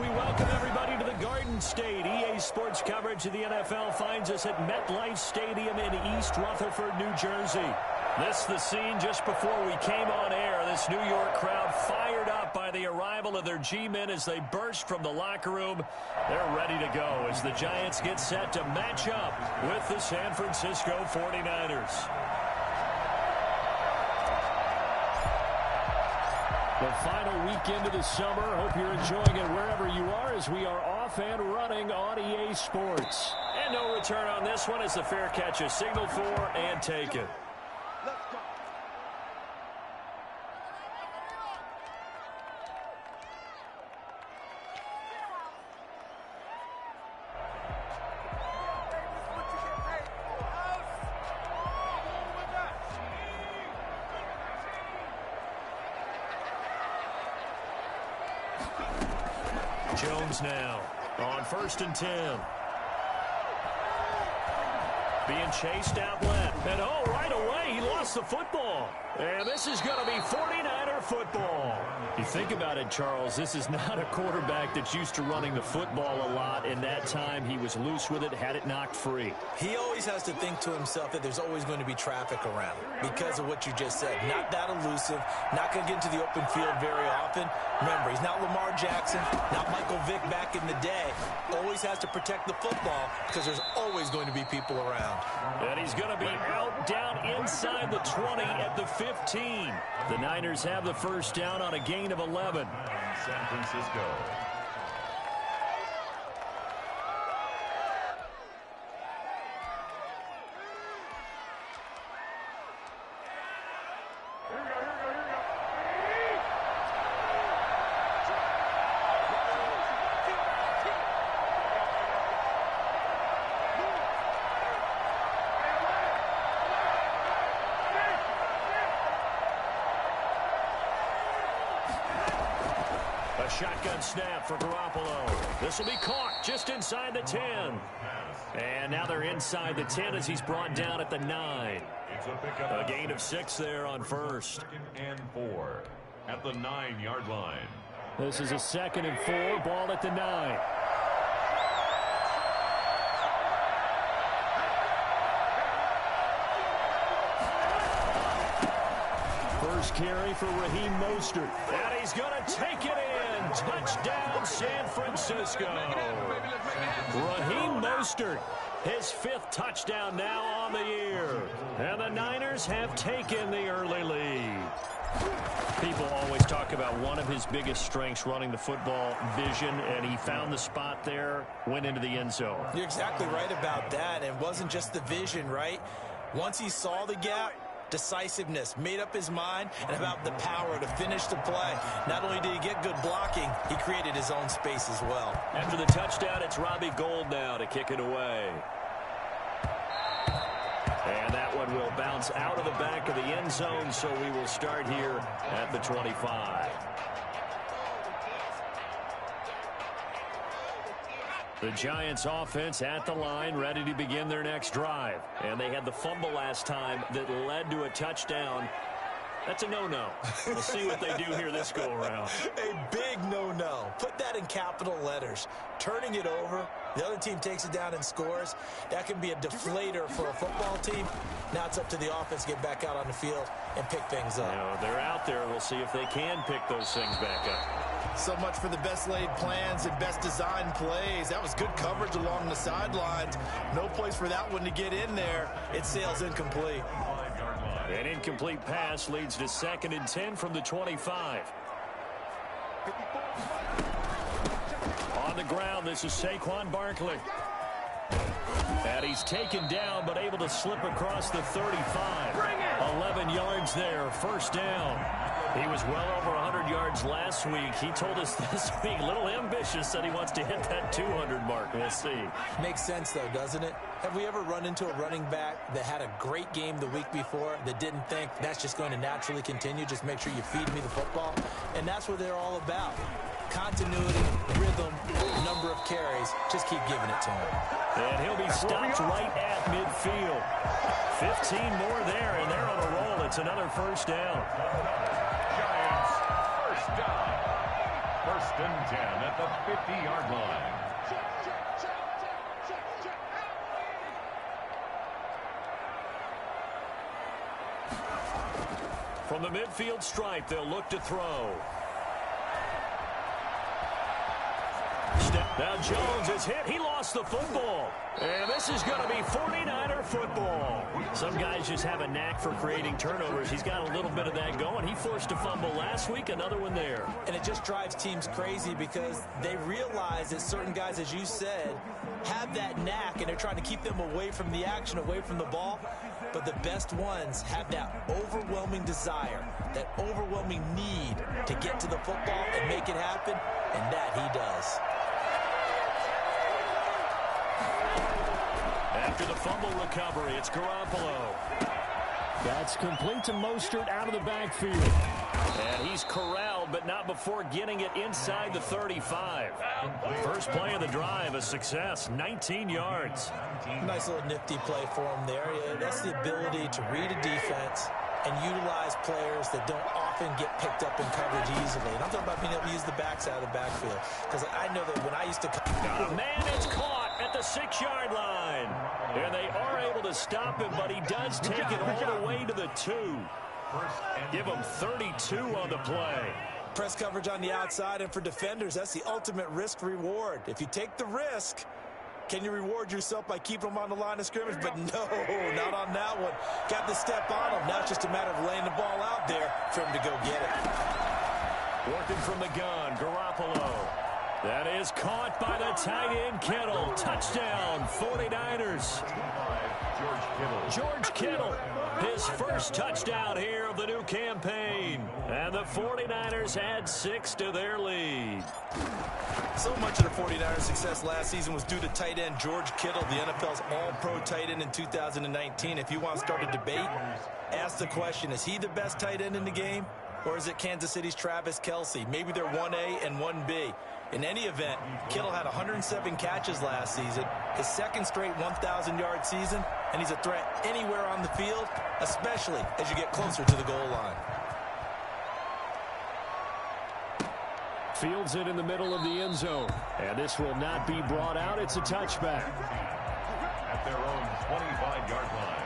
We welcome everybody to the Garden State. EA Sports coverage of the NFL finds us at MetLife Stadium in East Rutherford, New Jersey. This is the scene just before we came on air. This New York crowd fired up by the arrival of their G-men as they burst from the locker room. They're ready to go as the Giants get set to match up with the San Francisco 49ers. The final weekend of the summer. Hope you're enjoying it wherever you are as we are off and running on EA Sports. And no return on this one as the fair catch is signaled for and taken. Jones now on 1st and 10. Being chased out left. And right away, he lost the football. And this is going to be 49er football. You think about it, Charles, this is not a quarterback that's used to running the football a lot. In that time, he was loose with it, had it knocked free. He always has to think to himself that there's always going to be traffic around because of what you just said. Not that elusive, not going to get into the open field very often. Remember, he's not Lamar Jackson, not Michael Vick back in the day. Always has to protect the football because there's always going to be people around. And he's going to be out down inside the 20 at the 15. The Niners have the first down on a gain of 11. San Francisco. A shotgun snap for Garoppolo. This will be caught just inside the 10. And now they're inside the 10 as he's brought down at the 9. A gain of 6 there on first. 2nd and 4 at the 9-yard line. This is a 2nd and 4, ball at the 9. First carry for Raheem Mostert. And he's going to take it in. Touchdown, San Francisco. Raheem Mostert, his 5th touchdown now on the year. And the Niners have taken the early lead. People always talk about one of his biggest strengths running the football, vision, and he found the spot there, went into the end zone. You're exactly right about that. It wasn't just the vision, right? Once he saw the gap, decisiveness, made up his mind, and about the power to finish the play. Not only did he get good blocking, he created his own space as well. After the touchdown, it's Robbie Gould now to kick it away. And that one will bounce out of the back of the end zone, so we will start here at the 25. The Giants offense at the line, ready to begin their next drive. And they had the fumble last time that led to a touchdown. That's a no-no. We'll see what they do here this go-around. A big no-no. Put that in capital letters. Turning it over, the other team takes it down and scores. That can be a deflator for a football team. Now it's up to the offense to get back out on the field and pick things up. You know, they're out there. We'll see if they can pick those things back up. So much for the best laid plans and best designed plays. That was good coverage along the sidelines. No place for that one to get in there. It sails incomplete. An incomplete pass leads to 2nd and 10 from the 25. On the ground, this is Saquon Barkley. And he's taken down, but able to slip across the 35. 11 yards there, first down. He was well over 100 yards last week. He told us this week, a little ambitious, that he wants to hit that 200 mark. We'll see. Makes sense, though, doesn't it? Have we ever run into a running back that had a great game the week before that didn't think that's just going to naturally continue? Just make sure you feed me the football. And that's what they're all about. Continuity, rhythm, number of carries. Just keep giving it to him. And he'll be stopped right at midfield. 15 more there, and they're on a roll. It's another first down. Giants, first down. First and 10 at the 50-yard line. From the midfield stripe, they'll look to throw. Now Jones is hit. He lost the football. And this is going to be 49er football. Some guys just have a knack for creating turnovers. He's got a little bit of that going. He forced a fumble last week, another one there. And it just drives teams crazy because they realize that certain guys, as you said, have that knack, and they're trying to keep them away from the action, away from the ball. But the best ones have that overwhelming desire, that overwhelming need to get to the football and make it happen, and that he does. After the fumble recovery, it's Garoppolo. That's complete to Mostert out of the backfield. And he's corralled, but not before getting it inside the 35. First play of the drive, a success, 19 yards. Nice little nifty play for him there. Yeah, that's the ability to read a defense and utilize players that don't often get picked up in coverage easily. And I'm talking about being able to use the backside of the backfield. Because I know that when I used to... Man, it's caught at the 6-yard line. And they are able to stop him, but he does take it all the way to the 2. Give him 32 on the play. Press coverage on the outside, and for defenders, that's the ultimate risk-reward. If you take the risk, can you reward yourself by keeping them on the line of scrimmage? But no, not on that one. Got to step on him. Now it's just a matter of laying the ball out there for him to go get it. Working from the gun, Garoppolo. That is caught by the tight end, Kittle. Touchdown, 49ers. George Kittle, his first touchdown here of the new campaign. And the 49ers add 6 to their lead. So much of the 49ers' success last season was due to tight end George Kittle, the NFL's all-pro tight end in 2019. If you want to start a debate, ask the question, is he the best tight end in the game? Or is it Kansas City's Travis Kelce? Maybe they're 1A and 1B. In any event, Kittle had 107 catches last season, his second straight 1,000-yard season, and he's a threat anywhere on the field, especially as you get closer to the goal line. Fields it in the middle of the end zone. And this will not be brought out. It's a touchback. At their own 25-yard line.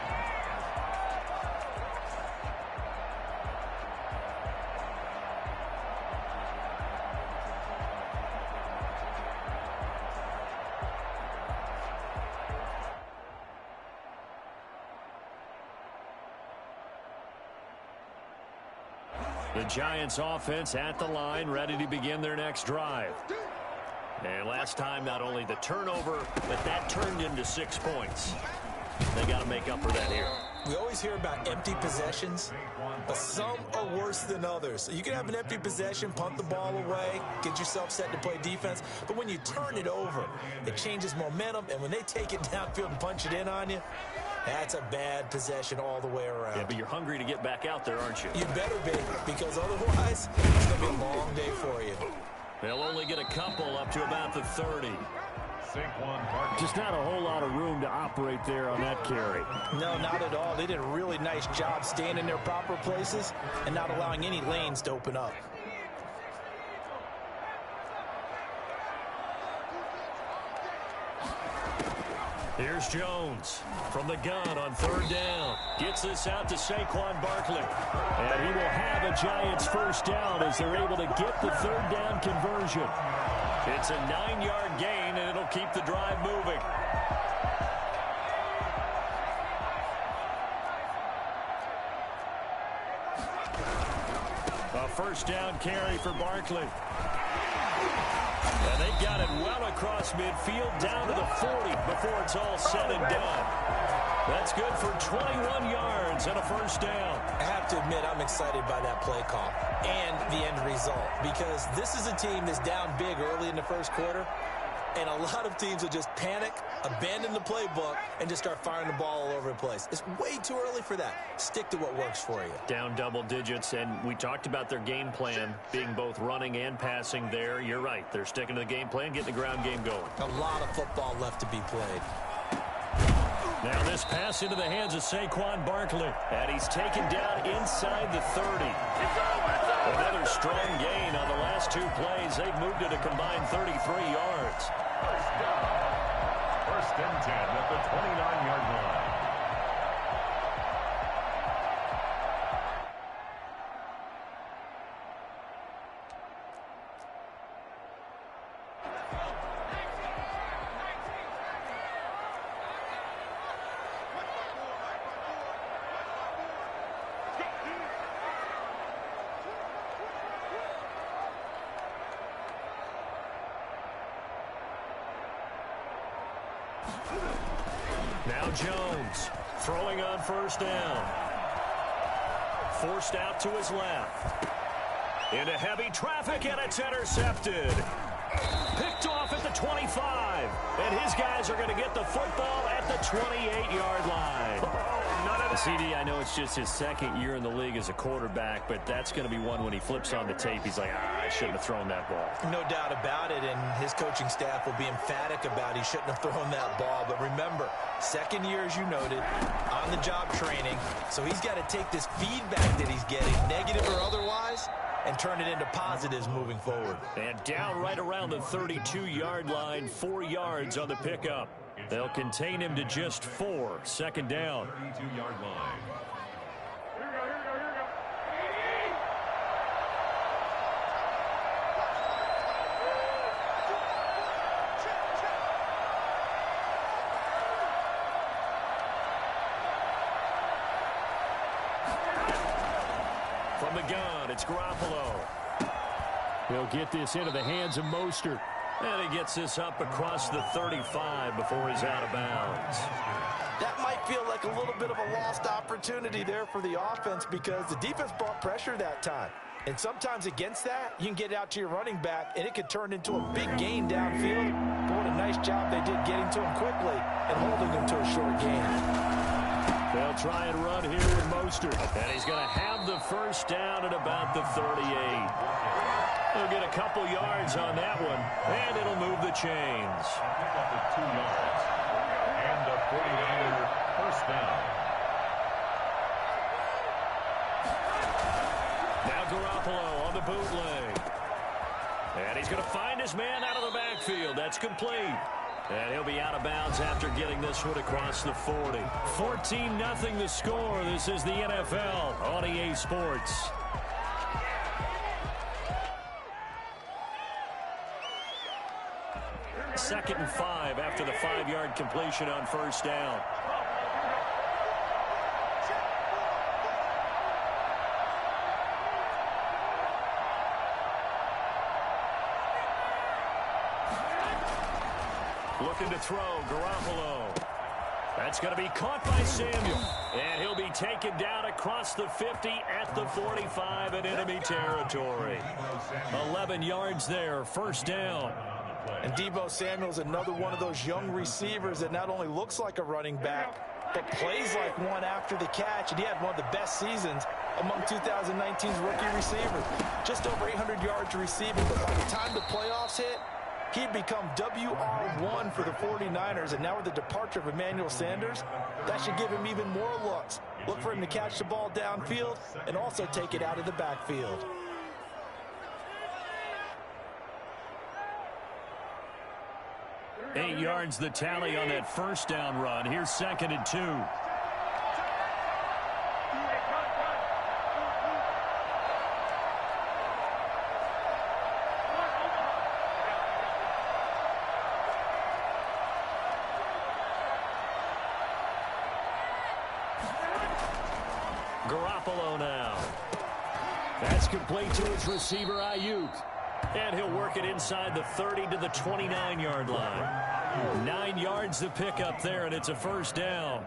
The Giants offense at the line, ready to begin their next drive. And last time, not only the turnover, but that turned into 6 points. They got to make up for that here. We always hear about empty possessions, but some are worse than others. You can have an empty possession, punt the ball away, get yourself set to play defense, but when you turn it over, it changes momentum, and when they take it downfield and punch it in on you, that's a bad possession all the way around. Yeah, but you're hungry to get back out there, aren't you? You better be, because otherwise, it's going to be a long day for you. They'll only get a couple up to about the 30. Saquon. Just not a whole lot of room to operate there on that carry. No, not at all. They did a really nice job staying in their proper places and not allowing any lanes to open up. Here's Jones from the gun on 3rd down. Gets this out to Saquon Barkley. And he will have a Giants first down as they're able to get the 3rd down conversion. It's a 9-yard gain, and it'll keep the drive moving. A first down carry for Barkley. And they got it well across midfield down to the 40 before it's all said and done. That's good for 21 yards and a first down. I have to admit, I'm excited by that play call and the end result, because this is a team that's down big early in the first quarter, and a lot of teams will just panic, abandon the playbook, and just start firing the ball all over the place. It's way too early for that. Stick to what works for you. Down double digits, and we talked about their game plan being both running and passing there. You're right. They're sticking to the game plan, getting the ground game going. A lot of football left to be played. Now this pass into the hands of Saquon Barkley. And he's taken down inside the 30. Another strong gain on the last two plays. They've moved it a combined 33 yards. First and 10 at the 29-yard line. Now Jones throwing on first down. Forced out to his left. Into heavy traffic, and it's intercepted. Picked off at the 25. And his guys are going to get the football at the 28-yard line. None of the CD, I know it's just his second year in the league as a quarterback, but that's going to be one when he flips on the tape. He's like, I shouldn't have thrown that ball. No doubt about it, and his coaching staff will be emphatic about he shouldn't have thrown that ball. But remember, second year, as you noted, on-the-job training. So he's got to take this feedback that he's getting, negative or otherwise, and turn it into positives moving forward. And down right around the 32-yard line, 4 yards on the pickup. They'll contain him to just 4. Second down. 32-yard line. From the gun, it's Garoppolo. He'll get this into the hands of Mostert. And he gets this up across the 35 before he's out of bounds. That might feel like a little bit of a lost opportunity there for the offense because the defense brought pressure that time. And sometimes against that, you can get out to your running back, and it could turn into a big gain downfield. But what a nice job they did getting to him quickly and holding him to a short gain. They'll try and run here with Mostert. And he's going to have the first down at about the 38. He'll get a couple yards on that one, and it'll move the chains. Pick up at 2 yards. And the 49er first down. Now Garoppolo on the bootleg. And he's going to find his man out of the backfield. That's complete. And he'll be out of bounds after getting this one across the 40. 14-0 the score. This is the NFL on EA Sports. Second and 5 after the 5-yard completion on first down. Looking to throw, Garoppolo. That's going to be caught by Samuel. And he'll be taken down across the 50 at the 45 in enemy territory. 11 yards there, first down. And Deebo Samuel's another one of those young receivers that not only looks like a running back, but plays like one after the catch. And he had one of the best seasons among 2019's rookie receivers. Just over 800 yards receiving, but by the time the playoffs hit, he'd become WR1 for the 49ers. And now with the departure of Emmanuel Sanders, that should give him even more looks. Look for him to catch the ball downfield and also take it out of the backfield. Eight yards the tally on that first down run. Here's second and 2. Garoppolo now. That's complete to his receiver, Ayuk. And he'll work it inside the 30 to the 29-yard line. 9 yards to pick up there, and it's a first down.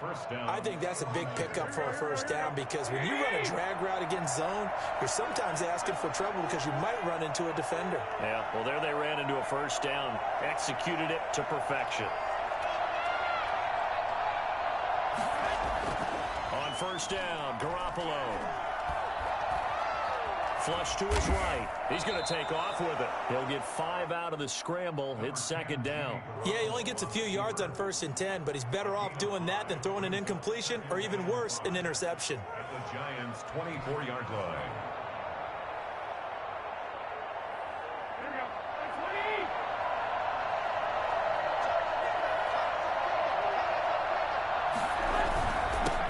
First down. I think that's a big pickup for a first down because when you run a drag route against zone, you're sometimes asking for trouble because you might run into a defender. Yeah, well, there they ran into a first down. Executed it to perfection. On first down, Garoppolo. Flush to his right. He's going to take off with it. He'll get 5 out of the scramble. It's second down. Yeah, he only gets a few yards on 1st and 10, but he's better off doing that than throwing an incompletion or even worse, an interception. At the Giants' 24-yard line.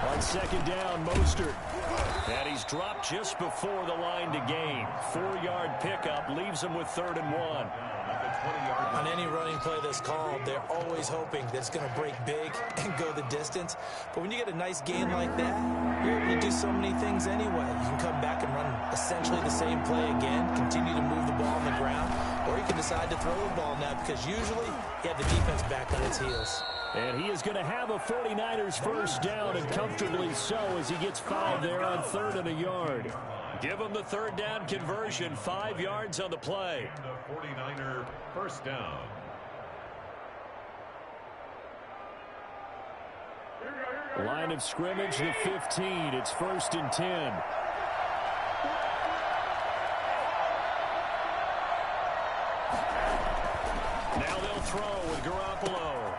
On second down, Mostert. And he's dropped just before the line to gain. 4-yard pickup leaves him with 3rd and 1. On any running play that's called, they're always hoping that it's going to break big and go the distance. But when you get a nice gain like that, you're able to do so many things anyway. You can come back and run essentially the same play again, continue to move the ball on the ground, or you can decide to throw the ball now because usually you have the defense back on its heels. And he is going to have a 49ers first down, and comfortably so, as he gets 5 there on 3rd and a yard. Give him the 3rd down conversion, 5 yards on the play. The 49er first down. Line of scrimmage, the 15. It's 1st and 10. Now they'll throw with Garoppolo.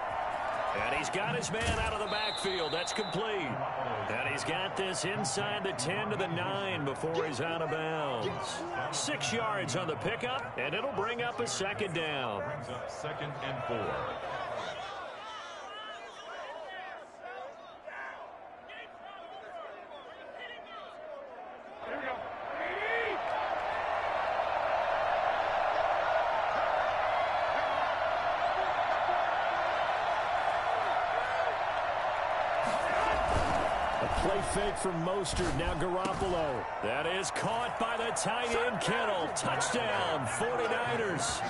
And he's got his man out of the backfield. That's complete. And he's got this inside the 10 to the 9 before he's out of bounds. 6 yards on the pickup, and it'll bring up a second down. Brings up 2nd and 4. Play fake from Mostert. Now Garoppolo. That is caught by the tight end Kittle. Touchdown, 49ers.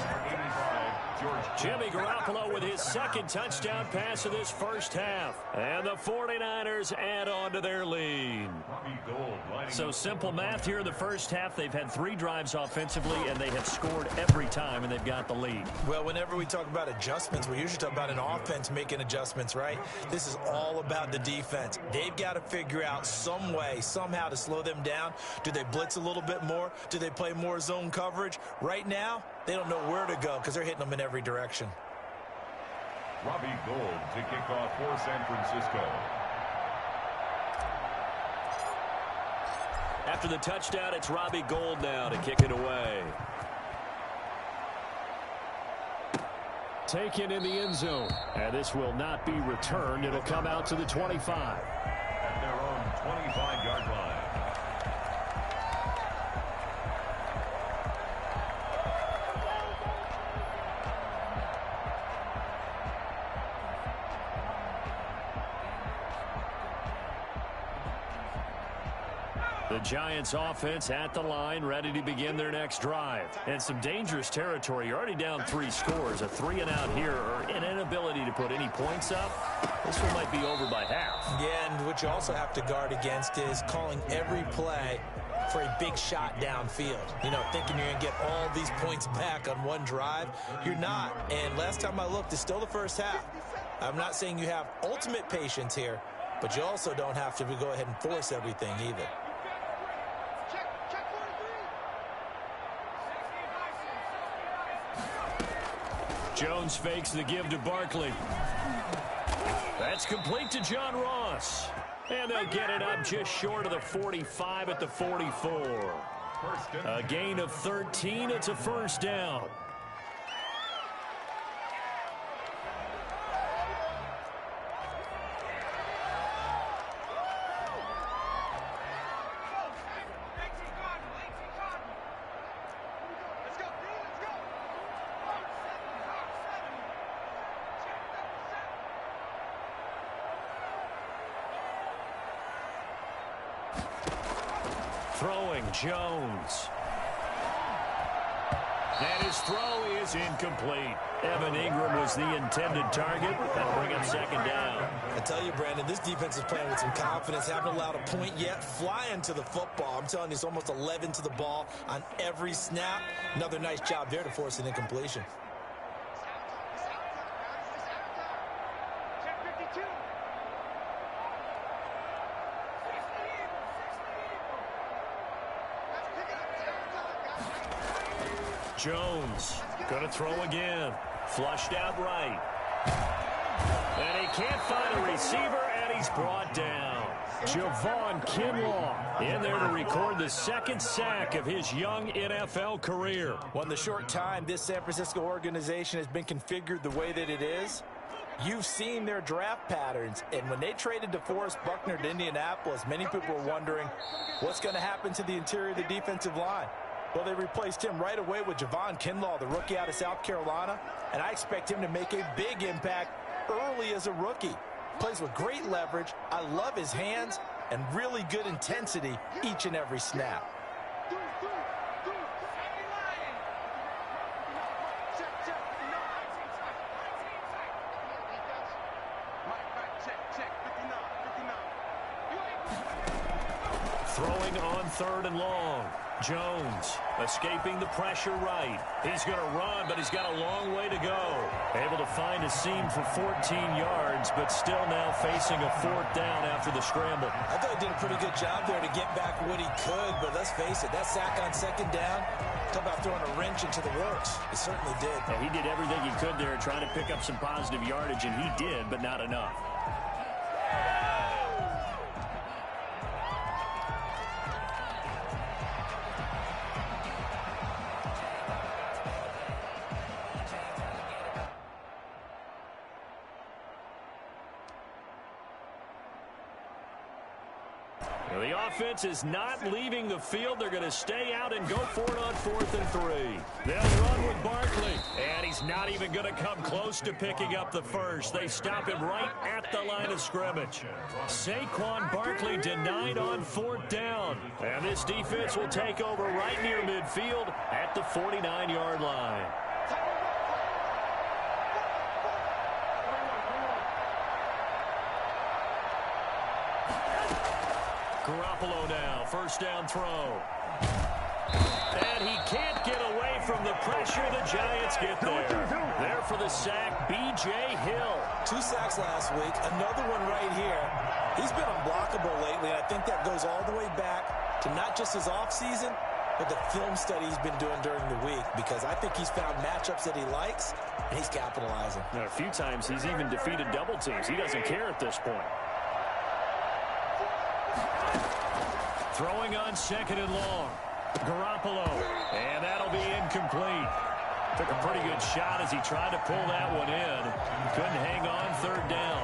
Jimmy Garoppolo with his 2nd touchdown pass of this first half. And the 49ers add on to their lead. So simple math here in the first half. They've had 3 drives offensively, and they have scored every time, and they've got the lead. Well, whenever we talk about adjustments, we usually talk about an offense making adjustments, right? This is all about the defense. They've got to figure out some way, somehow to slow them down. Do they blitz a little bit more? Do they play more zone coverage? Right now, they don't know where to go because they're hitting them in every direction. Robbie Gould to kick off for San Francisco. After the touchdown, it's Robbie Gould now to kick it away. Taken in the end zone. And this will not be returned. It'll come out to the 25. At their own 25-yard line. The Giants offense at the line, ready to begin their next drive. And some dangerous territory. You're already down 3 scores. A 3-and-out here, or an inability to put any points up. This one might be over by half. Yeah, and what you also have to guard against is calling every play for a big shot downfield. You know, thinking you're going to get all these points back on one drive. You're not. And last time I looked, it's still the first half. I'm not saying you have ultimate patience here, but you also don't have to go ahead and force everything either. Jones fakes the give to Barkley. That's complete to John Ross. And they'll get it up just short of the 45 at the 44. A gain of 13. It's a first down. Throwing Jones. And his throw is incomplete. Evan Ingram was the intended target. That'll bring up second down. I tell you, Brandon, this defense is playing with some confidence. Haven't allowed a point yet. Flying to the football. I'm telling you, it's almost 11 to the ball on every snap. Another nice job there to force an incompletion. Jones going to throw again. Flushed out right. And he can't find a receiver, and he's brought down. Javon Kinlaw in there to record the second sack of his young NFL career. Well, in the short time this San Francisco organization has been configured the way that it is, you've seen their draft patterns. And when they traded DeForest Buckner to Indianapolis, many people were wondering what's going to happen to the interior of the defensive line. Well, they replaced him right away with Javon Kinlaw, the rookie out of South Carolina, and I expect him to make a big impact early as a rookie. Plays with great leverage. I love his hands and really good intensity each and every snap. Throwing on 3rd and long. Jones escaping the pressure right. He's going to run, but he's got a long way to go. Able to find a seam for 14 yards, but still now facing a 4th down after the scramble. I thought he did a pretty good job there to get back what he could, but let's face it, that sack on 2nd down, talk about throwing a wrench into the works. He certainly did. Yeah, he did everything he could there trying to pick up some positive yardage, and he did, but not enough. The offense is not leaving the field. They're going to stay out and go for it on 4th and 3. They'll run with Barkley. And he's not even going to come close to picking up the first. They stop him right at the line of scrimmage. Saquon Barkley denied on 4th down. And this defense will take over right near midfield at the 49-yard line. Garoppolo now, 1st down throw. And he can't get away from the pressure. The Giants get there. There for the sack, B.J. Hill. 2 sacks last week, another one right here. He's been unblockable lately, and I think that goes all the way back to not just his offseason, but the film study he's been doing during the week, because I think he's found matchups that he likes, and he's capitalizing. Now, a few times he's even defeated double teams. He doesn't care at this point. Throwing on 2nd and long. Garoppolo. And that'll be incomplete. Took a pretty good shot as he tried to pull that one in. Couldn't hang on 3rd down.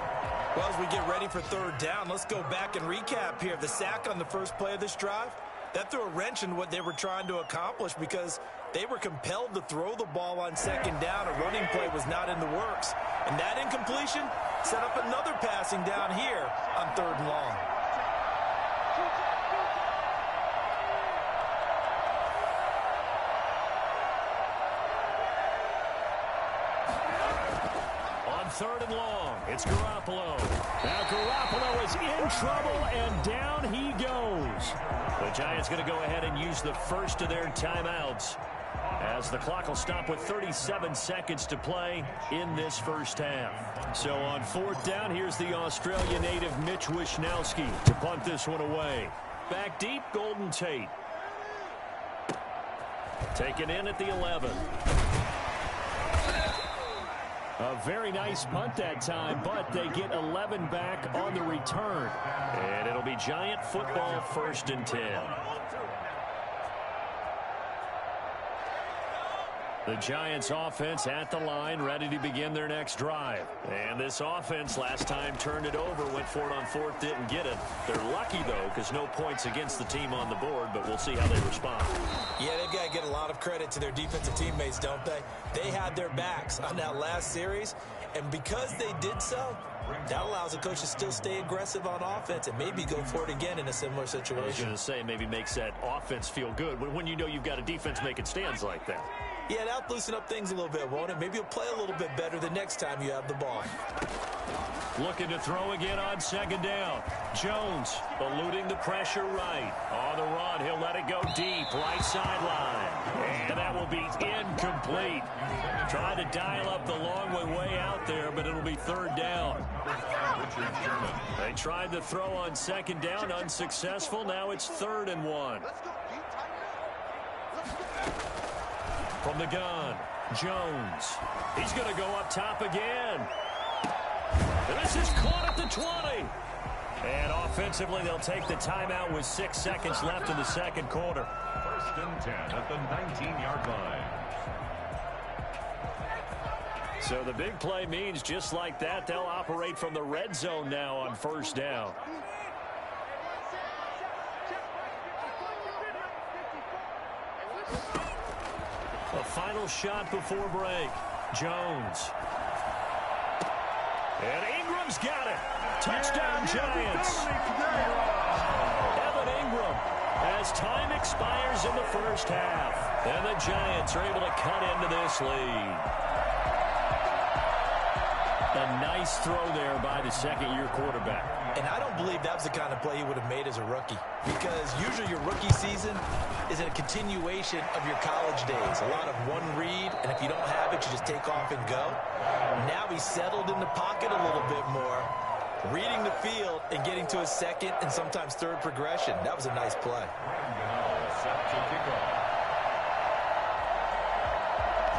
Well, as we get ready for 3rd down, let's go back and recap here. The sack on the first play of this drive, that threw a wrench in what they were trying to accomplish because they were compelled to throw the ball on 2nd down. A running play was not in the works. And that incompletion set up another passing down here on 3rd and long. On 3rd and long, it's Garoppolo. Now Garoppolo is in trouble, and down he goes. The Giants going to go ahead and use the first of their timeouts, as the clock will stop with 37 seconds to play in this first half. So on 4th down, here's the Australia native Mitch Wishnowsky to punt this one away. Back deep, Golden Tate. Taken in at the 11. A very nice punt that time, but they get 11 back on the return. And it'll be Giant football, 1st and 10. The Giants offense at the line, ready to begin their next drive. And this offense last time turned it over, went for it on 4th, didn't get it. They're lucky, though, because no points against the team on the board, but we'll see how they respond. Yeah, they've got to get a lot of credit to their defensive teammates, don't they? They had their backs on that last series, and because they did so, that allows the coach to still stay aggressive on offense and maybe go for it again in a similar situation. I was going to say, maybe makes that offense feel good when you know you've got a defense making stands like that. Yeah, that'll loosen up things a little bit, won't it? Maybe you'll play a little bit better the next time you have the ball. Looking to throw again on 2nd down. Jones eluding the pressure right. On the run, he'll let it go deep, right sideline. And that will be incomplete. Trying to dial up the long way out there, but it'll be 3rd down. They tried to throw on 2nd down, unsuccessful. Now it's 3rd and 1. From the gun, Jones. He's going to go up top again. And this is caught at the 20. And offensively, they'll take the timeout with 6 seconds left in the second quarter. 1st and 10 at the 19-yard line. So the big play means just like that, they'll operate from the red zone now on 1st down. A final shot before break. Jones. And Ingram's got it. Touchdown, Giants. Evan Ingram, as time expires in the first half. And the Giants are able to cut into this lead. A nice throw there by the second-year quarterback. And I don't believe that was the kind of play he would have made as a rookie, because usually your rookie season is a continuation of your college days. A lot of one read, and if you don't have it, you just take off and go. Now he's settled in the pocket a little bit more, reading the field and getting to his second and sometimes third progression. That was a nice play. Set to kick off.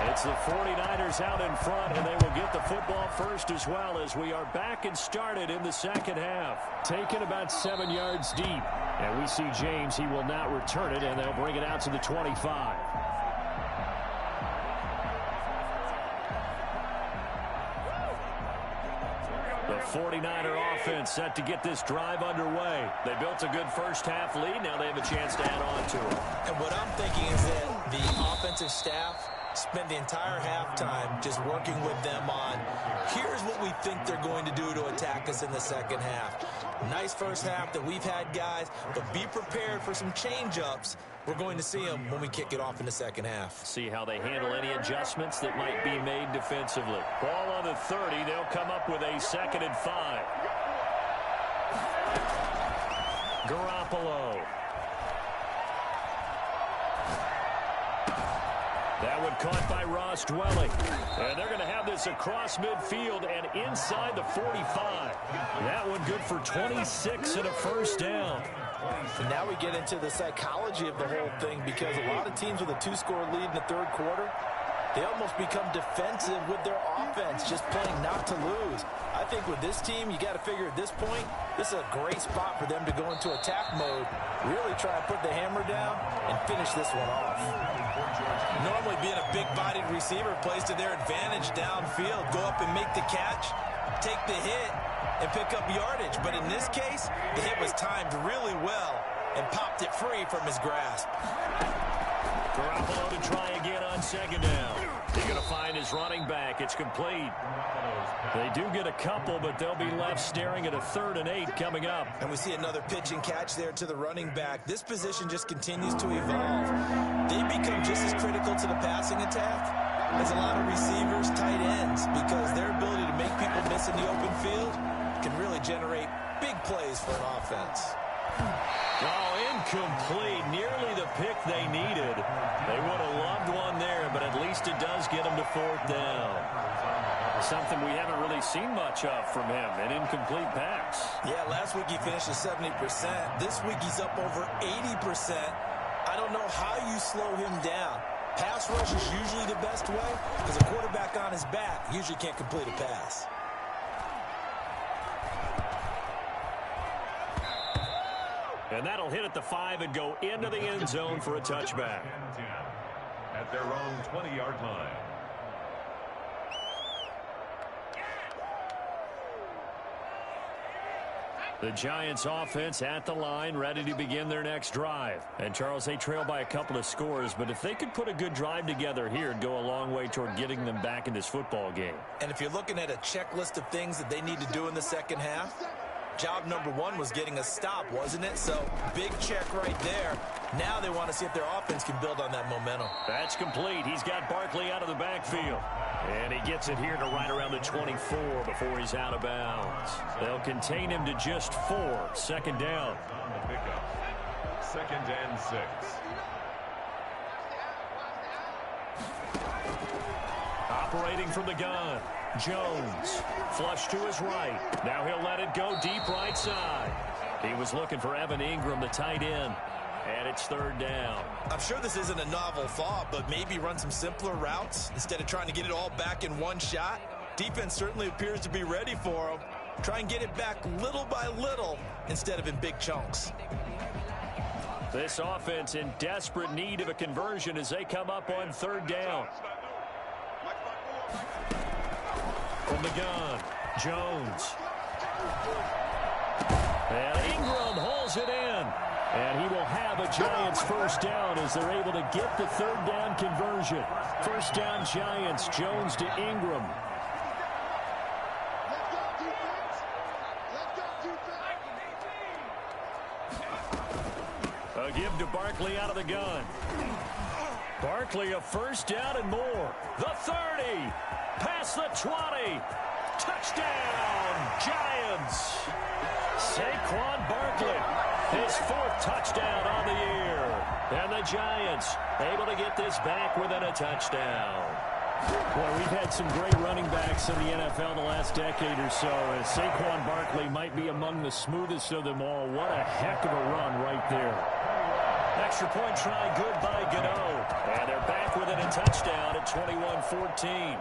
It's the 49ers out in front, and they will get the football first as well, as we are back and started in the second half. Taken about 7 yards deep. And we see James, he will not return it, and they'll bring it out to the 25. The 49er offense set to get this drive underway. They built a good first half lead. Now they have a chance to add on to it. And what I'm thinking is that the offensive staff spent the entire halftime just working with them on, here's what we think they're going to do to attack us in the second half. Nice first half that we've had, guys, but be prepared for some change-ups. We're going to see them when we kick it off in the second half. See how they handle any adjustments that might be made defensively. Ball on the 30. They'll come up with a 2nd and 5. Garoppolo. That one caught by Ross Dwelling. And they're going to have this across midfield and inside the 45. That one good for 26 and a first down. And now we get into the psychology of the whole thing, because a lot of teams with a 2-score lead in the third quarter, they almost become defensive with their offense, just playing not to lose. I think with this team, you got to figure at this point, this is a great spot for them to go into attack mode, really try and put the hammer down and finish this one off. Normally being a big-bodied receiver plays to their advantage downfield, go up and make the catch, take the hit, and pick up yardage. But in this case, the hit was timed really well and popped it free from his grasp. Garoppolo to try again on 2nd down. They're going to find his running back. It's complete. They do get a couple, but they'll be left staring at a 3rd and 8 coming up. And we see another pitch and catch there to the running back. This position just continues to evolve. They become just as critical to the passing attack as a lot of receivers, tight ends, because their ability to make people miss in the open field can really generate big plays for an offense. Oh, incomplete. Nearly the pick they needed. They would have loved one there, but at least it does get them to 4th down. Something we haven't really seen much of from him, an incomplete pass. Yeah, last week he finished at 70%. This week he's up over 80%. I don't know how you slow him down. Pass rush is usually the best way, because a quarterback on his back usually can't complete a pass. And that'll hit at the 5 and go into the end zone for a touchback. At their own 20-yard line. The Giants offense at the line, ready to begin their next drive. And Charles, they trail by a couple of scores, but if they could put a good drive together here, it'd go a long way toward getting them back in this football game. And if you're looking at a checklist of things that they need to do in the second half, job number 1 was getting a stop, wasn't it? So big check right there. Now they want to see if their offense can build on that momentum. That's complete. He's got Barkley out of the backfield. And he gets it here to right around the 24 before he's out of bounds. They'll contain him to just 4. 2nd down. On the pickup. 2nd and 6. Operating from the gun. Jones. Flush to his right. Now he'll let it go deep right side. He was looking for Evan Ingram, the tight end. And it's third down. I'm sure this isn't a novel thought, but maybe run some simpler routes instead of trying to get it all back in one shot. Defense certainly appears to be ready for them. Try and get it back little by little instead of in big chunks. This offense in desperate need of a conversion as they come up on third down. From the gun, Jones. And Ingram hauls it in. And he will have a Giants first down as they're able to get the third down conversion. First down Giants, Jones to Ingram. A give to Barkley out of the gun. Barkley a first down and more. The 30. Past the 20. Touchdown, Giants. Saquon Barkley, his fourth touchdown on the year. And the Giants able to get this back within a touchdown. Boy, we've had some great running backs in the NFL the last decade or so. And Saquon Barkley might be among the smoothest of them all. What a heck of a run right there. Extra point try good by Gano. And they're back within a touchdown at 21-14.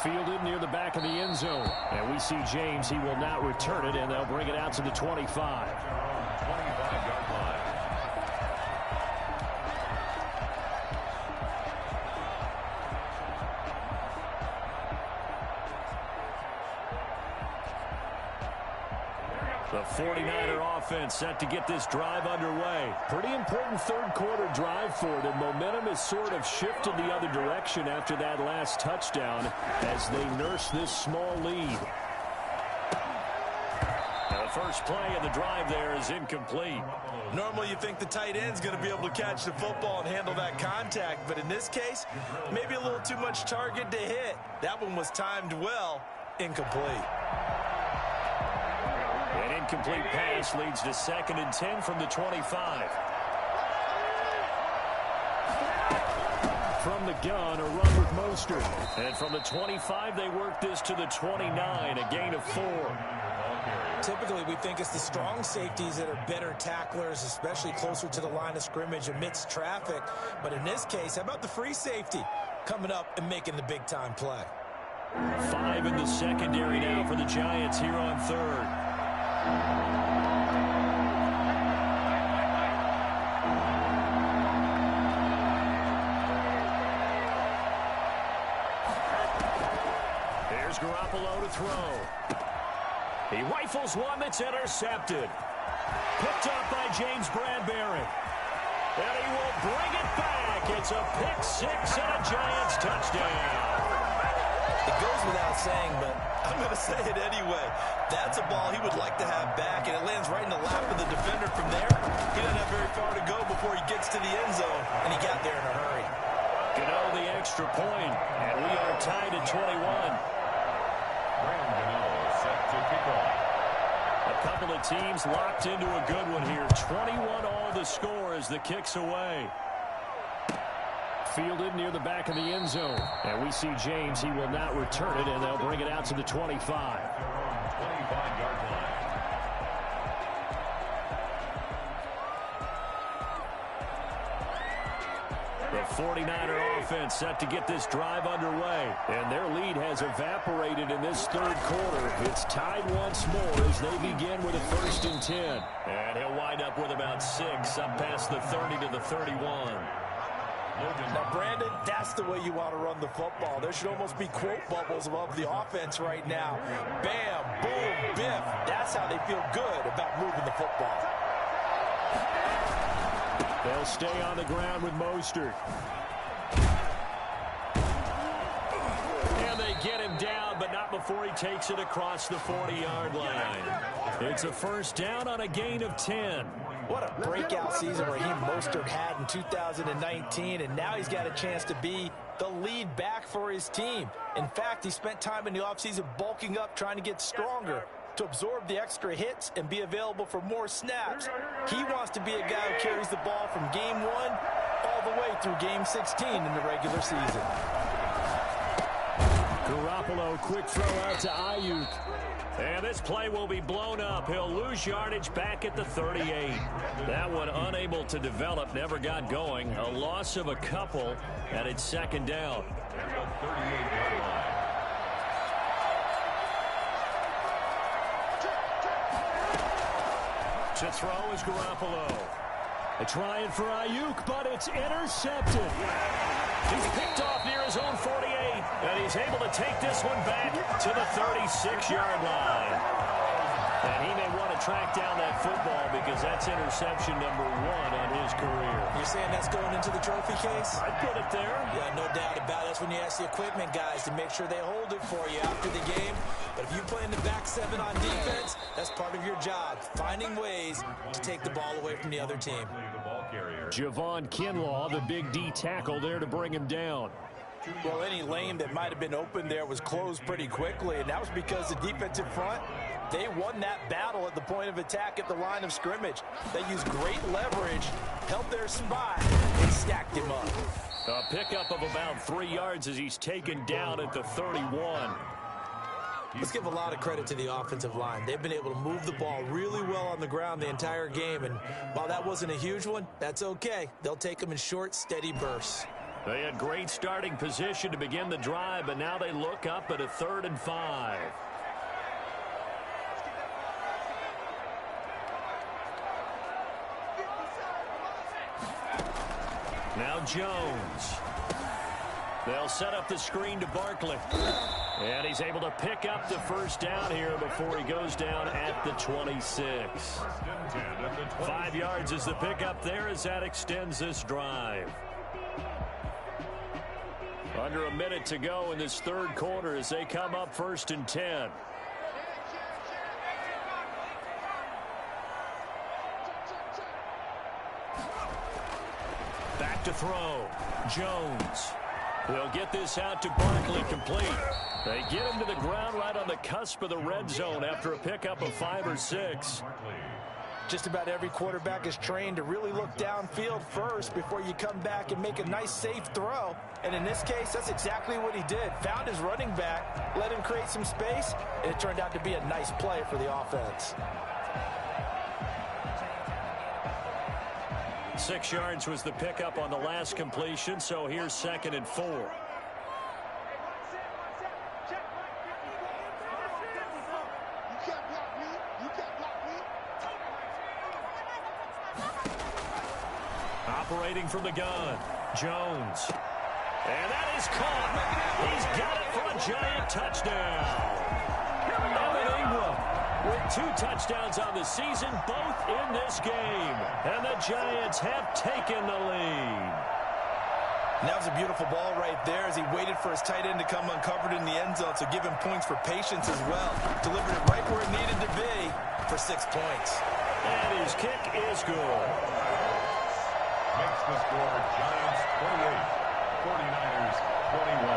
Fielded near the back of the end zone. And we see James. He will not return it, and they'll bring it out to the 25. 25-yard line. The 49er offense set to get this drive underway. Pretty important third quarter drive for them. Momentum has sort of shifted the other direction after that last touchdown as they nurse this small lead. Now the first play of the drive there is incomplete. Normally you think the tight end's going to be able to catch the football and handle that contact, but in this case, maybe a little too much target to hit. That one was timed well. Incomplete. An incomplete pass leads to 2nd and 10 from the 25. From the gun, a run with Mostert. And from the 25, they work this to the 29, a gain of 4. Typically, we think it's the strong safeties that are better tacklers, especially closer to the line of scrimmage amidst traffic. But in this case, how about the free safety coming up and making the big-time play? 5 in the secondary now for the Giants here on third. Here's Garoppolo to throw. He rifles one that's intercepted. Picked up by James Bradbury. And he will bring it back. It's a pick six and a Giants touchdown. It goes without saying, but I'm going to say it anyway. That's a ball he would like to have back, and it lands right in the lap of the defender from there. He doesn't have very far to go before he gets to the end zone, and he got there in a hurry. Gano the extra point, and we are tied at 21. Brandon Gano set to kick off. A couple of teams locked into a good one here. 21 all the score as the kick's away. Fielded near the back of the end zone. And we see James. He will not return it, and they'll bring it out to the 25. 25-yard line. The 49er offense set to get this drive underway. And their lead has evaporated in this third quarter. It's tied once more as they begin with a 1st and 10. And he'll wind up with about 6 up past the 30 to the 31. Now, Brandon, that's the way you want to run the football. There should almost be quote bubbles above the offense right now. Bam, boom, biff. That's how they feel good about moving the football. They'll stay on the ground with Mostert. And they get him down, but not before he takes it across the 40-yard line. It's a first down on a gain of 10. What a breakout season Raheem Mostert had in 2019, and now he's got a chance to be the lead back for his team. In fact, he spent time in the offseason bulking up, trying to get stronger, to absorb the extra hits and be available for more snaps. He wants to be a guy who carries the ball from game 1 all the way through game 16 in the regular season. Garoppolo, quick throw out to Ayuk. And this play will be blown up. He'll lose yardage back at the 38. That one unable to develop, never got going. A loss of a couple, and it's second down. At the 38-yard line. To throw is Garoppolo. They're trying for Ayuk, but it's intercepted. He's picked off near his own 48, and he's able to take this one back to the 36-yard line. And he may want to track down that football because that's interception number 1 on his career. You're saying that's going into the trophy case? I'd put it there. Yeah, no doubt about it. That's when you ask the equipment guys to make sure they hold it for you after the game. But if you play in the back 7 on defense, that's part of your job, finding ways to take the ball away from the other team. Javon Kinlaw, the big D tackle there to bring him down. Well, any lane that might have been open there was closed pretty quickly, and that was because the defensive front, they won that battle at the point of attack at the line of scrimmage. They used great leverage, held their spot, and stacked him up. A pickup of about 3 yards as he's taken down at the 31. Let's give a lot of credit to the offensive line. They've been able to move the ball really well on the ground the entire game, and while that wasn't a huge one, that's okay. They'll take them in short, steady bursts. They had great starting position to begin the drive, but now they look up at a 3rd and 5. Now Jones. They'll set up the screen to Barkley. And he's able to pick up the first down here before he goes down at the 26. 5 yards is the pickup there as that extends this drive. Under a minute to go in this 3rd quarter as they come up 1st and 10. Back to throw. Jones. They'll get this out to Barkley, complete. They get him to the ground right on the cusp of the red zone after a pickup of 5 or 6. Just about every quarterback is trained to really look downfield first before you come back and make a nice, safe throw. And in this case, that's exactly what he did. Found his running back, let him create some space, and it turned out to be a nice play for the offense. 6 yards was the pickup on the last completion, so here's 2nd and 4. Operating from the gun, Jones. And that is caught. He's got it for a Giant touchdown. Evan Ingram with 2 touchdowns on the season, both in this game. And the Giants have taken the lead. And that was a beautiful ball right there as he waited for his tight end to come uncovered in the end zone, so give him points for patience as well. Delivered it right where it needed to be for 6 points. And his kick is good. Makes the score Giants 28, 49ers 21.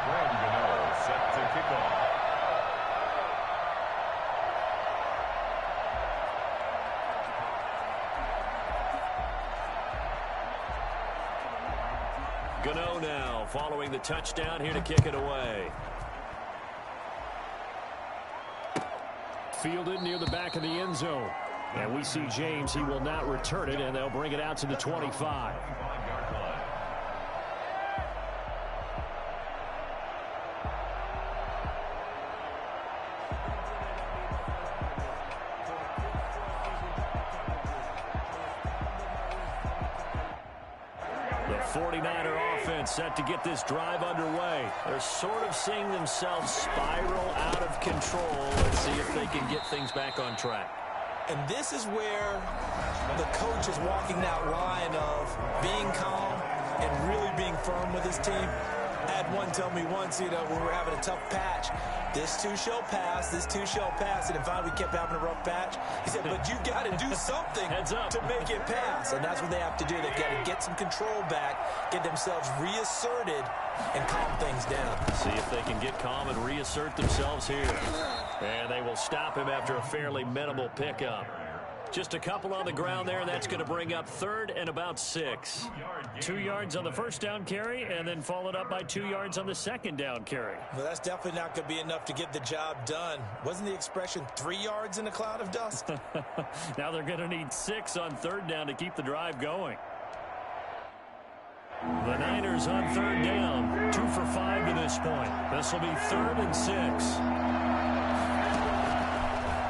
Graham Gano set to kick off. Gano now following the touchdown here to kick it away. Fielded near the back of the end zone. And we see James, he will not return it, and they'll bring it out to the 25. The 49er offense set to get this drive underway. They're sort of seeing themselves spiral out of control. Let's see if they can get things back on track. And this is where the coach is walking that line of being calm and really being firm with his team. I had one tell me once, when we were having a tough patch, this too shall pass, this too shall pass. And finally we kept having a rough patch. He said, but you got to do something to make it pass. And that's what they have to do. They've got to get some control back, get themselves reasserted, and calm things down. See if they can get calm and reassert themselves here. And they will stop him after a fairly minimal pickup. Just a couple on the ground there, and that's going to bring up third and about 6. 2 yards on the first down carry, and then followed up by 2 yards on the second down carry. Well, that's definitely not going to be enough to get the job done. Wasn't the expression 3 yards in a cloud of dust? Now they're going to need 6 on third down to keep the drive going. The Niners on third down, 2 for 5 to this point. This will be 3rd and 6.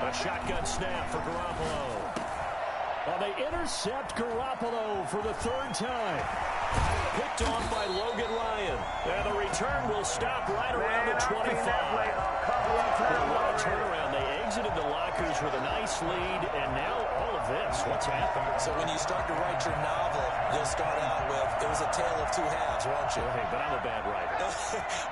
A shotgun snap for Garoppolo. Well, they intercept Garoppolo for the 3rd time. Picked off by Logan Ryan. And the return will stop right around the 25. What a turnaround. They exited the lockers with a nice lead, and now all of this. What's happened? So when you start to write your novel, you'll start out with, it was a tale of 2 halves, won't you? Hey, but I'm a bad writer.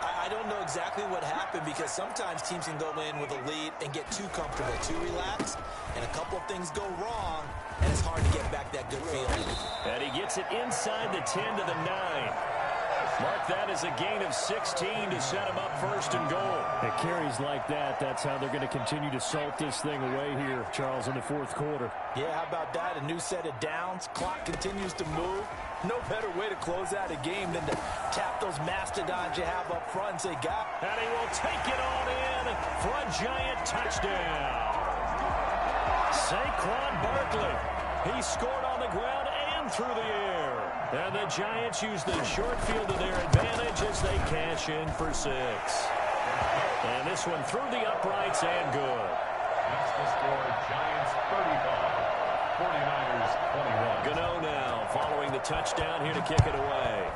I don't know exactly what happened, because sometimes teams can go in with a lead and get too comfortable, too relaxed, and a couple of things go wrong, and it's hard to get back that good feeling. And he gets it inside the 10 to the 9. Mark that as a gain of 16 to set him up 1st and goal. It carries like that. That's how they're going to continue to salt this thing away here, Charles, in the 4th quarter. Yeah, how about that? A new set of downs. Clock continues to move. No better way to close out a game than to tap those mastodons you have up front and say, "God." And he will take it on in for a giant touchdown. Saquon Barkley. He scored on the ground and through the air. And the Giants use the short field to their advantage as they cash in for 6. And this one through the uprights and good. That's the score. Giants 35, 49ers 21. Gano now following the touchdown here to kick it away.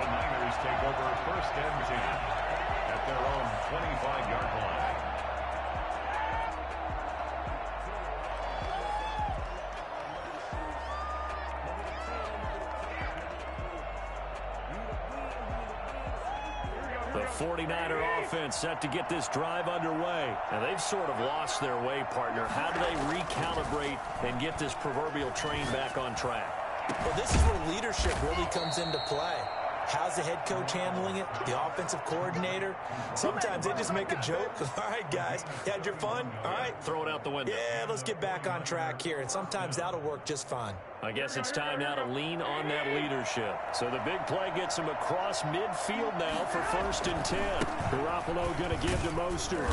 The Niners take over 1st and 10 at their own 25-yard line. The 49er offense set to get this drive underway. And they've sort of lost their way, partner. How do they recalibrate and get this proverbial train back on track? Well, this is where leadership really comes into play. How's the head coach handling it? The offensive coordinator? Sometimes they just make a joke. All right, guys, you had your fun? All right. Throw it out the window. Yeah, let's get back on track here. And sometimes that'll work just fine. I guess it's time now to lean on that leadership. So the big play gets him across midfield now for 1st and 10. Garoppolo going to give to Mostert.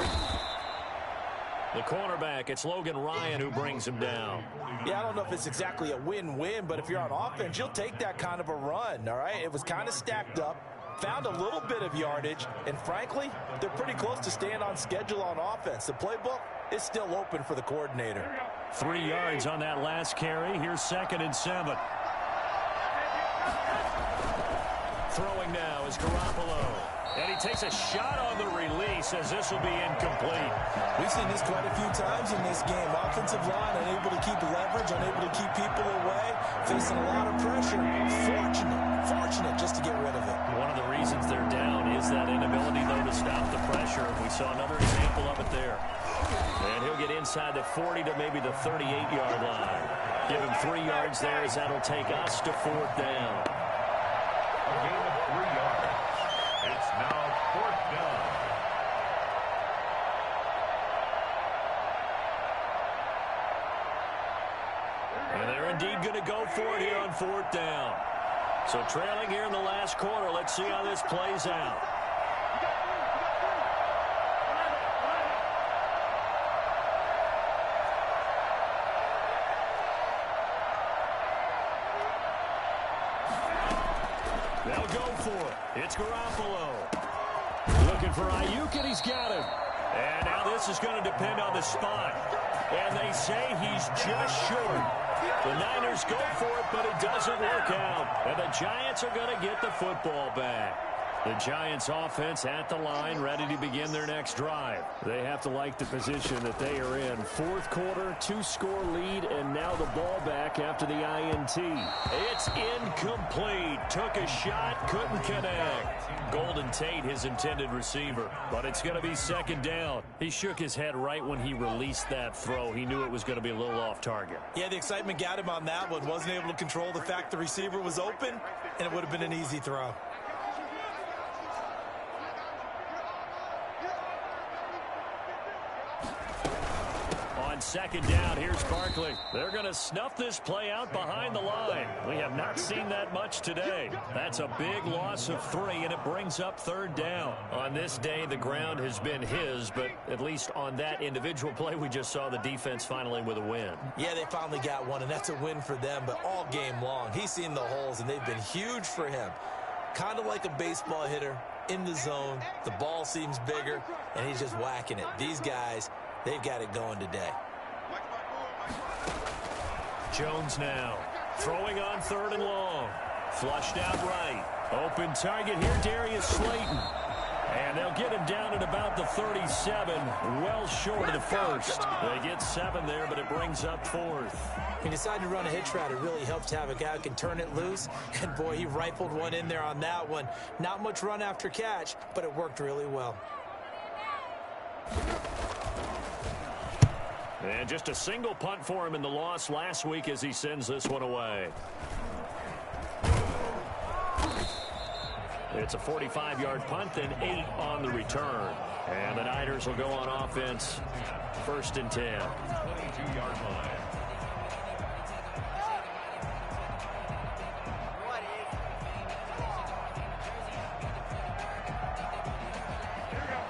The cornerback, it's Logan Ryan who brings him down. Yeah, I don't know if it's exactly a win-win, but if you're on offense, you'll take that kind of a run, all right? It was kind of stacked up, found a little bit of yardage, and frankly, they're pretty close to staying on schedule on offense. The playbook is still open for the coordinator. 3 yards on that last carry. Here's 2nd and 7. Throwing now is Garoppolo. And he takes a shot on the release as this will be incomplete. We've seen this quite a few times in this game. Offensive line unable to keep leverage, unable to keep people away, facing a lot of pressure. Fortunate just to get rid of it. One of the reasons they're down is that inability, though, to stop the pressure. We saw another example of it there. And he'll get inside the 40 to maybe the 38-yard line. Give him 3 yards there as that'll take us to 4th down. A gain of 3 yards. It's now 4th down. And they're indeed going to go for it here on 4th down. So trailing here in the last quarter. Let's see how this plays out. They'll go for it. It's Garoppolo. Looking for Ayuk, and he's got him. And now this is going to depend on the spot. And they say he's just short. The Niners go for it, but it doesn't work out. And the Giants are going to get the football back. The Giants offense at the line, ready to begin their next drive. They have to like the position that they are in. 4th quarter, 2-score lead, and now the ball back after the INT. It's incomplete. Took a shot, couldn't connect. Golden Tate, his intended receiver. But it's going to be 2nd down. He shook his head right when he released that throw. He knew it was going to be a little off target. Yeah, the excitement got him on that one. Wasn't able to control the fact the receiver was open, and it would have been an easy throw. second down. Here's Barkley. They're going to snuff this play out behind the line. We have not seen that much today. That's a big loss of 3, and it brings up third down. On this day, the ground has been his, but at least on that individual play, we just saw the defense finally with a win. Yeah, they finally got one, and that's a win for them, but all game long, he's seen the holes, and they've been huge for him. Kind of like a baseball hitter in the zone. The ball seems bigger, and he's just whacking it. These guys, they've got it going today. Jones now throwing on 3rd and long. Flushed out right. Open target here, Darius Slayton. And they'll get him down at about the 37, well short of the first. They get 7 there, but it brings up 4th. He decided to run a hitch route. It really helps to have a guy who can turn it loose. And, boy, he rifled one in there on that one. Not much run after catch, but it worked really well. And just a single punt for him in the loss last week as he sends this one away. It's a 45-yard punt, then 8 on the return. And the Niners will go on offense, 1st and 10. 22-yard line.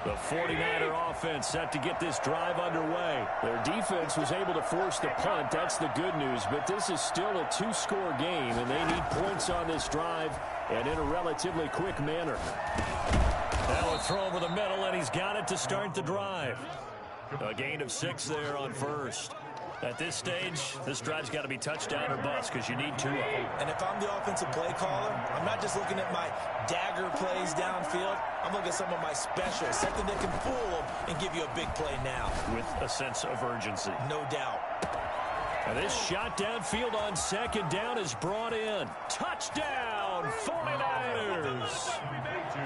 The 49er offense set to get this drive underway. Their defense was able to force the punt. That's the good news. But this is still a 2-score game, and they need points on this drive and in a relatively quick manner. Now a throw over the middle, and he's got it to start the drive. A gain of 6 there on 1st. At this stage, this drive's got to be touchdown or bust because you need 2 of them. And if I'm the offensive play caller, I'm not just looking at my dagger plays downfield. I'm looking at some of my specials, something that can fool them and give you a big play now. With a sense of urgency. No doubt. And this shot downfield on 2nd down is brought in. Touchdown, 49ers.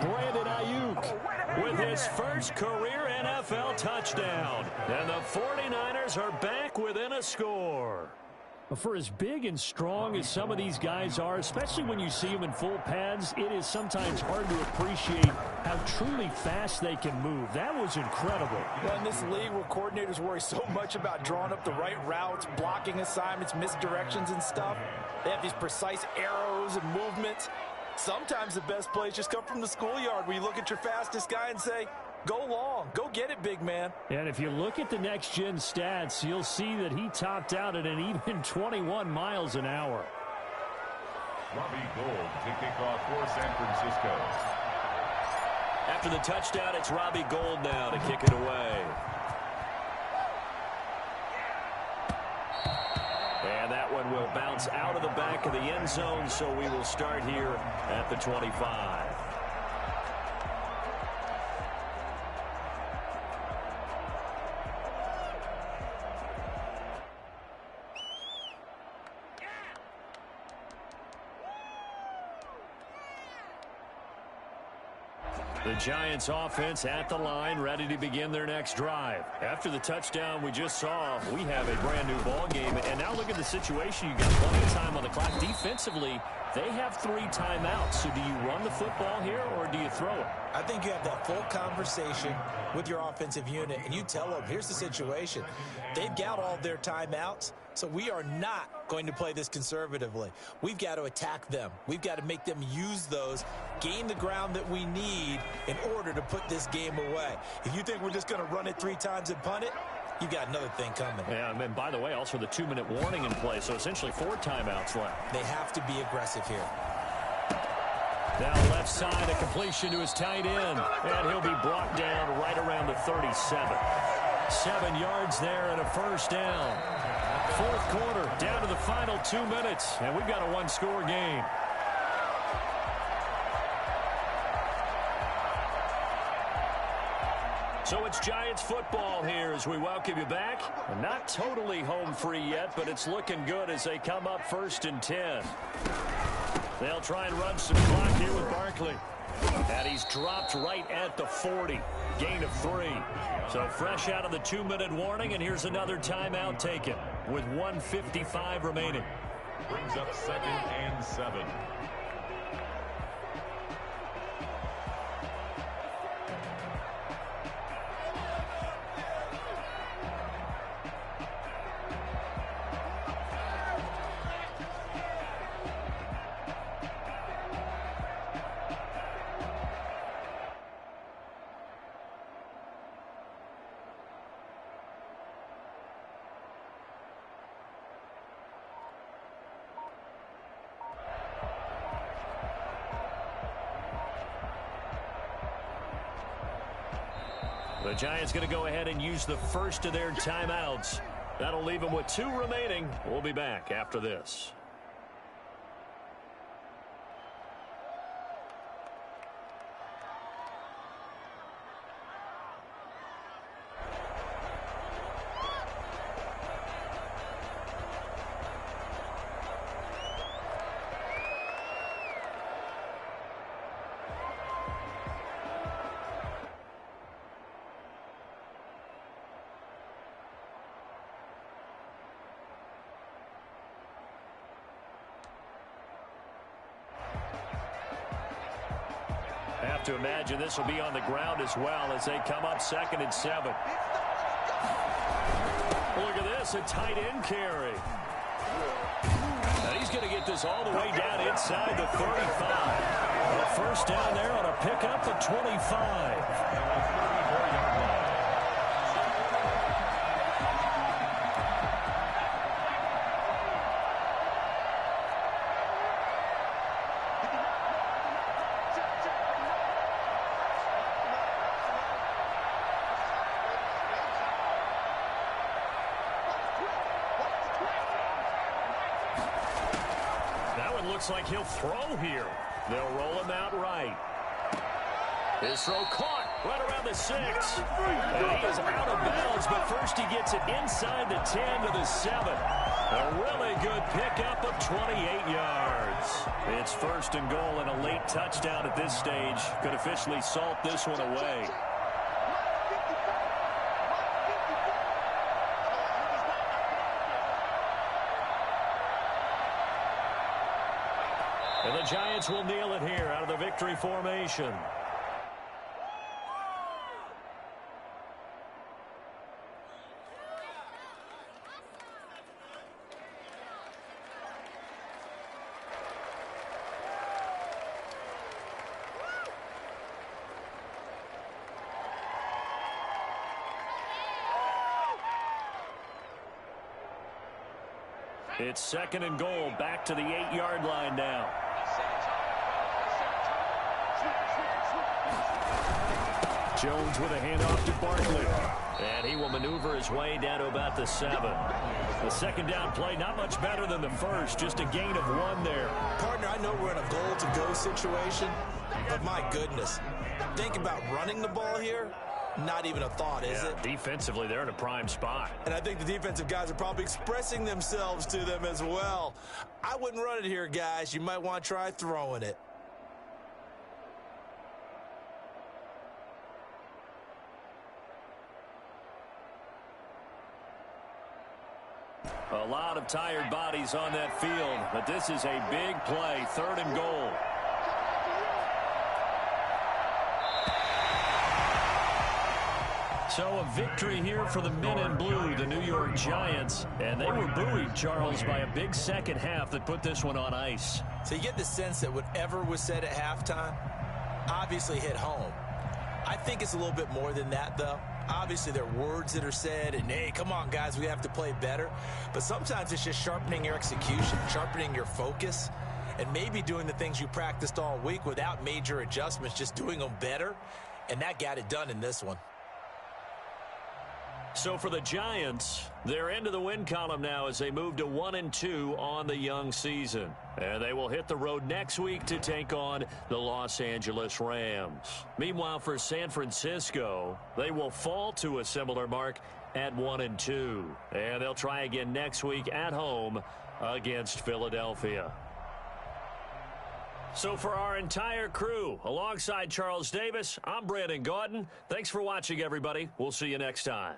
Brandon Ayuk with his first career NFL touchdown. And the 49ers are back within a score. For as big and strong as some of these guys are, especially when you see them in full pads, it is sometimes hard to appreciate how truly fast they can move. That was incredible. Well, in this league where coordinators worry so much about drawing up the right routes, blocking assignments, misdirections and stuff, they have these precise arrows and movements. Sometimes the best plays just come from the schoolyard where you look at your fastest guy and say, go long. Go get it, big man. And if you look at the next-gen stats, you'll see that he topped out at an even 21 miles an hour. Robbie Gould to kick off for San Francisco. After the touchdown, it's Robbie Gould now to kick it away. And that one will bounce out of the back of the end zone, so we will start here at the 25. The Giants offense at the line, ready to begin their next drive. After the touchdown we just saw, we have a brand new ball game. And now look at the situation. You got plenty of time on the clock. Defensively, they have 3 timeouts. So do you run the football here or do you throw it? I think you have that full conversation with your offensive unit, and you tell them, here's the situation. They've got all their timeouts, so we are not going to play this conservatively. We've got to attack them. We've got to make them use those, gain the ground that we need in order to put this game away. If you think we're just going to run it 3 times and punt it, you got another thing coming. Yeah, and by the way, also the 2-minute warning in play, so essentially 4 timeouts left. They have to be aggressive here. Now left side, a completion to his tight end, and he'll be brought down right around the 37. 7 yards there and a first down. 4th quarter, down to the final 2 minutes, and we've got a 1-score game. So it's Giants football here as we welcome you back. Not totally home free yet, but it's looking good as they come up 1st and 10. They'll try and run some clock here with Barkley. And he's dropped right at the 40. Gain of 3. So fresh out of the 2-minute warning, and here's another timeout taken with 1:55 remaining. Brings up 2nd and 7. The Giants going to go ahead and use the first of their timeouts. That'll leave them with 2 remaining. We'll be back after this. Have to imagine this will be on the ground as well as they come up 2nd and 7. Look at this, a tight end carry. And he's going to get this all the way down inside the 35. A first down there on a pickup at 25. Looks like he'll throw here. They'll roll him out right. His throw caught right around the 6. And he is out of bounds, but first he gets it inside the 10 to the 7. A really good pickup of 28 yards. It's 1st and goal and a late touchdown at this stage. Could officially salt this one away. And the Giants will kneel it here out of the victory formation. It's 2nd and goal, back to the 8-yard line now. Jones with a handoff to Barkley. And he will maneuver his way down to about the 7. The 2nd down play, not much better than the first. Just a gain of 1 there. Partner, I know we're in a goal-to-go situation, but my goodness. Think about running the ball here. Not even a thought, is it? Defensively, they're in a prime spot. And I think the defensive guys are probably expressing themselves to them as well. I wouldn't run it here, guys. You might want to try throwing it. A lot of tired bodies on that field, but this is a big play, 3rd and goal. So a victory here for the men in blue, the New York Giants. And they were buoyed, Charles, by a big second half that put this one on ice. So you get the sense that whatever was said at halftime obviously hit home. I think it's a little bit more than that, though. Obviously, there are words that are said, and, hey, come on, guys, we have to play better. But sometimes it's just sharpening your execution, sharpening your focus, and maybe doing the things you practiced all week without major adjustments, just doing them better. And that got it done in this one. So for the Giants, they're into the win column now as they move to 1-2 on the young season. And they will hit the road next week to take on the Los Angeles Rams. Meanwhile, for San Francisco, they will fall to a similar mark at 1-2. And they'll try again next week at home against Philadelphia. So for our entire crew, alongside Charles Davis, I'm Brandon Gaudin. Thanks for watching, everybody. We'll see you next time.